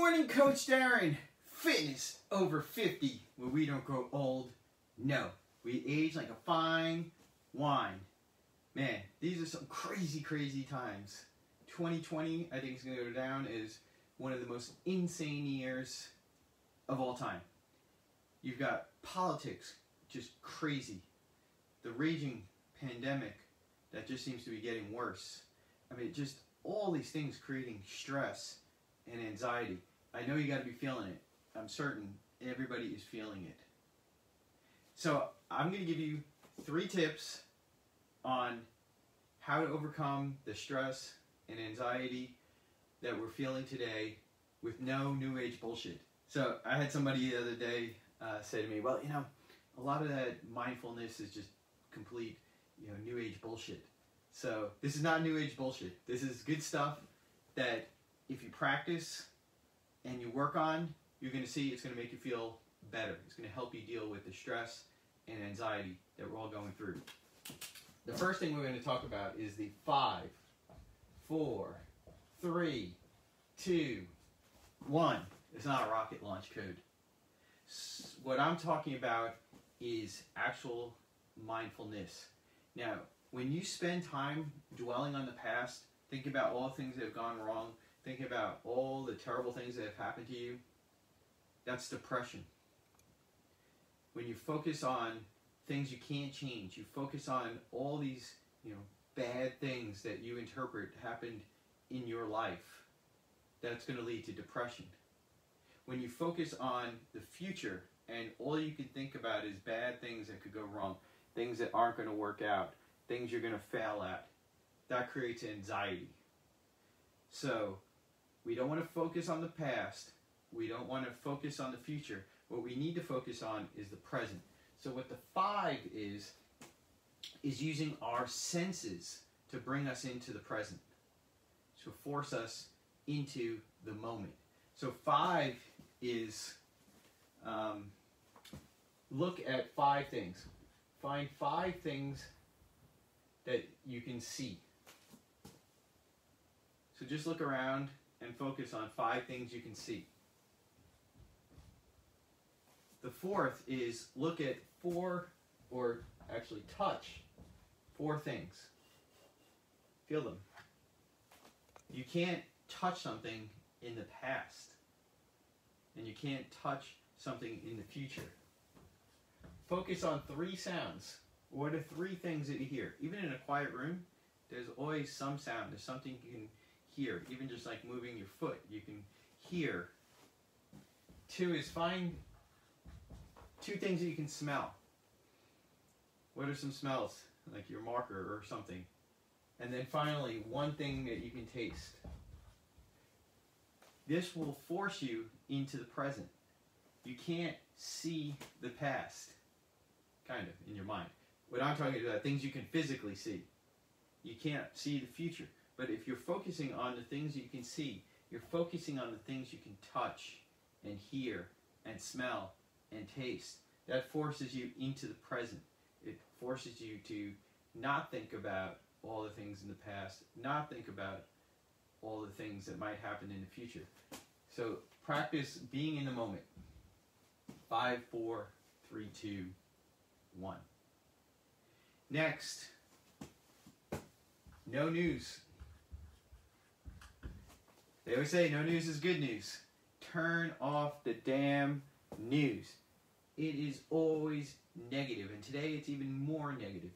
morning, Coach Darren. Fitness over 50, where we don't grow old. No, we age like a fine wine. Man, these are some crazy, crazy times. 2020, I think, is going to go down as one of the most insane years of all time. You've got politics, just crazy. The raging pandemic that just seems to be getting worse. I mean, just all these things creating stress and anxiety. I know you got to be feeling it. I'm certain everybody is feeling it. So I'm going to give you 3 tips on how to overcome the stress and anxiety that we're feeling today with no new age bullshit. So I had somebody the other day say to me, well, you know, a lot of that mindfulness is just complete, new age bullshit. So this is not new age bullshit. This is good stuff that if you practice and you work on, you're going to see it's going to make you feel better. It's going to help you deal with the stress and anxiety that we're all going through. The first thing we're going to talk about is the 5, 4, 3, 2, 1. It's not a rocket launch code. What I'm talking about is actual mindfulness. Now, when you spend time dwelling on the past, think about all the things that have gone wrong, think about all the terrible things that have happened to you, that's depression. When you focus on things you can't change, you focus on all these, bad things that you interpret happened in your life, that's going to lead to depression. When you focus on the future and all you can think about is bad things that could go wrong, things that aren't going to work out, things you're going to fail at, that creates anxiety. So we don't want to focus on the past. We don't want to focus on the future. What we need to focus on is the present. So what the 5 is using our senses to bring us into the present, to force us into the moment. So 5 is look at 5 things. Find 5 things that you can see. So just look around and focus on 5 things you can see. The 4th is look at 4, or actually touch 4 things. Feel them. You can't touch something in the past, and you can't touch something in the future. Focus on 3 sounds. What are 3 things that you hear? Even in a quiet room, there's always some sound. There's something you can hear. Even just like moving your foot, you can hear. 2 is find 2 things that you can smell. What are some smells? Like your marker or something. And then finally, 1 thing that you can taste. This will force you into the present. You can't see the past, kind of, in your mind. What I'm talking about, things you can physically see. You can't see the future. But if you're focusing on the things you can see, you're focusing on the things you can touch and hear and smell and taste. That forces you into the present. It forces you to not think about all the things in the past, not think about all the things that might happen in the future. So practice being in the moment. 5, 4, 3, 2, 1. Next, no news. They always say no news is good news. Turn off the damn news. It is always negative, and today it's even more negative.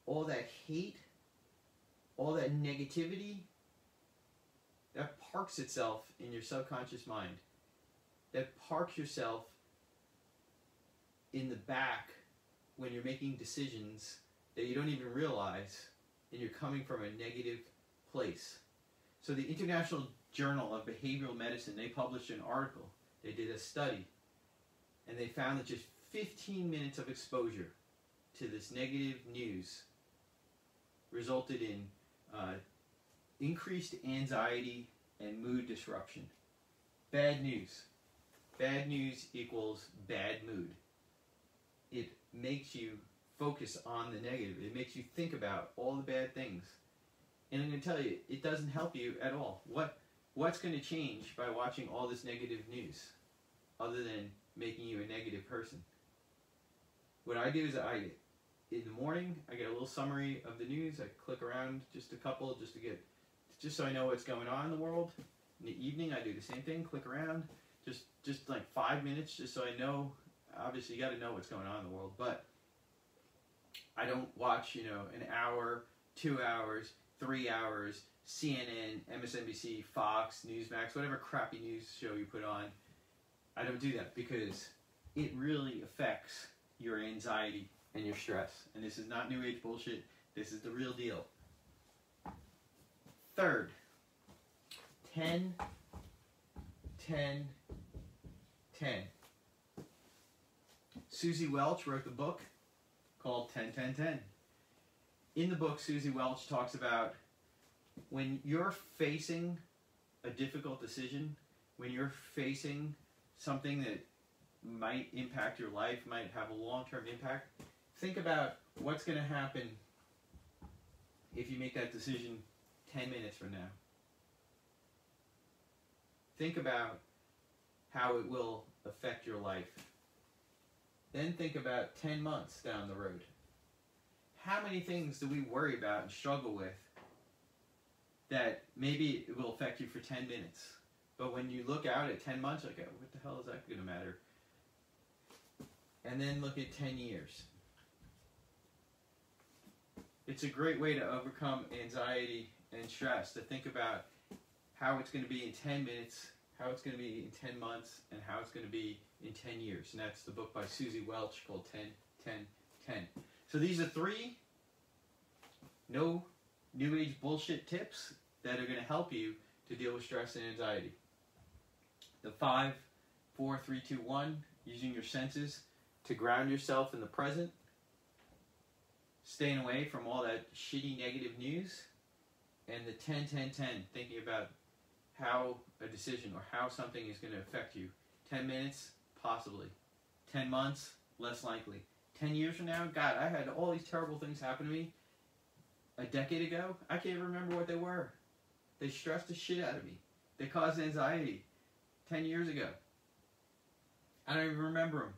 All that hate, all that negativity, that parks itself in your subconscious mind. That parks yourself in the back when you're making decisions that you don't even realize, and you're coming from a negative place. So the International Journal of Behavioral Medicine, they published an article. They did a study, and they found that just 15 minutes of exposure to this negative news resulted in increased anxiety and mood disruption. Bad news. Bad news equals bad mood. It makes you focus on the negative. It makes you think about all the bad things. And I'm going to tell you, it doesn't help you at all. What what's going to change by watching all this negative news other than making you a negative person? What I do is in the morning, I get a little summary of the news. I click around just a couple just so I know what's going on in the world. In the evening, I do the same thing, click around, just like 5 minutes, just so I know. Obviously, you got to know what's going on in the world, but I don't watch, an hour, 2 hours, 3 hours, CNN, MSNBC, Fox, Newsmax, whatever crappy news show you put on. I don't do that because it really affects your anxiety and your stress. And this is not New Age bullshit. This is the real deal. Third, 10, 10, 10. Suzy Welch wrote the book called 10, 10, 10. In the book, Suzy Welch talks about when you're facing a difficult decision, when you're facing something that might impact your life, might have a long-term impact, think about what's going to happen if you make that decision 10 minutes from now. Think about how it will affect your life. Then think about 10 months down the road. How many things do we worry about and struggle with that maybe it will affect you for 10 minutes? But when you look out at 10 months, like, oh, what the hell is that going to matter? And then look at 10 years. It's a great way to overcome anxiety and stress, to think about how it's going to be in 10 minutes, how it's going to be in 10 months, and how it's going to be in 10 years. And that's the book by Suzy Welch called 10, 10, 10. So these are 3 no New Age bullshit tips that are going to help you to deal with stress and anxiety. The 5, 4, 3, 2, 1, using your senses to ground yourself in the present, staying away from all that shitty negative news, and the 10, 10, 10, thinking about how a decision or how something is going to affect you. 10 minutes, possibly. 10 months, less likely. 10 years from now, God, I had all these terrible things happen to me a decade ago. I can't even remember what they were. They stressed the shit out of me. They caused anxiety 10 years ago. I don't even remember them.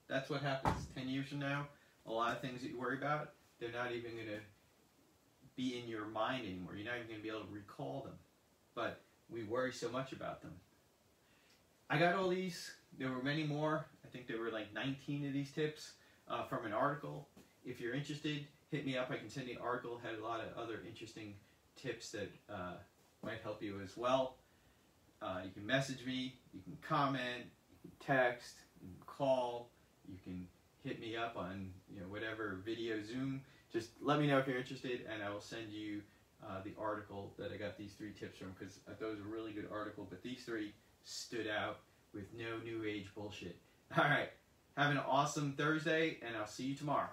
That's what happens 10 years from now. A lot of things that you worry about, they're not even going to be in your mind anymore. You're not even going to be able to recall them. But we worry so much about them. I got all these. There were many more. I think there were like 19 of these tips from an article. If you're interested, hit me up. I can send you an article. Had a lot of other interesting tips that might help you as well. You can message me. You can comment. You can text. You can call. You can hit me up on whatever video, Zoom. Just let me know if you're interested, and I will send you the article that I got these 3 tips from, because I thought it was a really good article, but these 3 stood out with no New Age bullshit. All right. Have an awesome Thursday, and I'll see you tomorrow.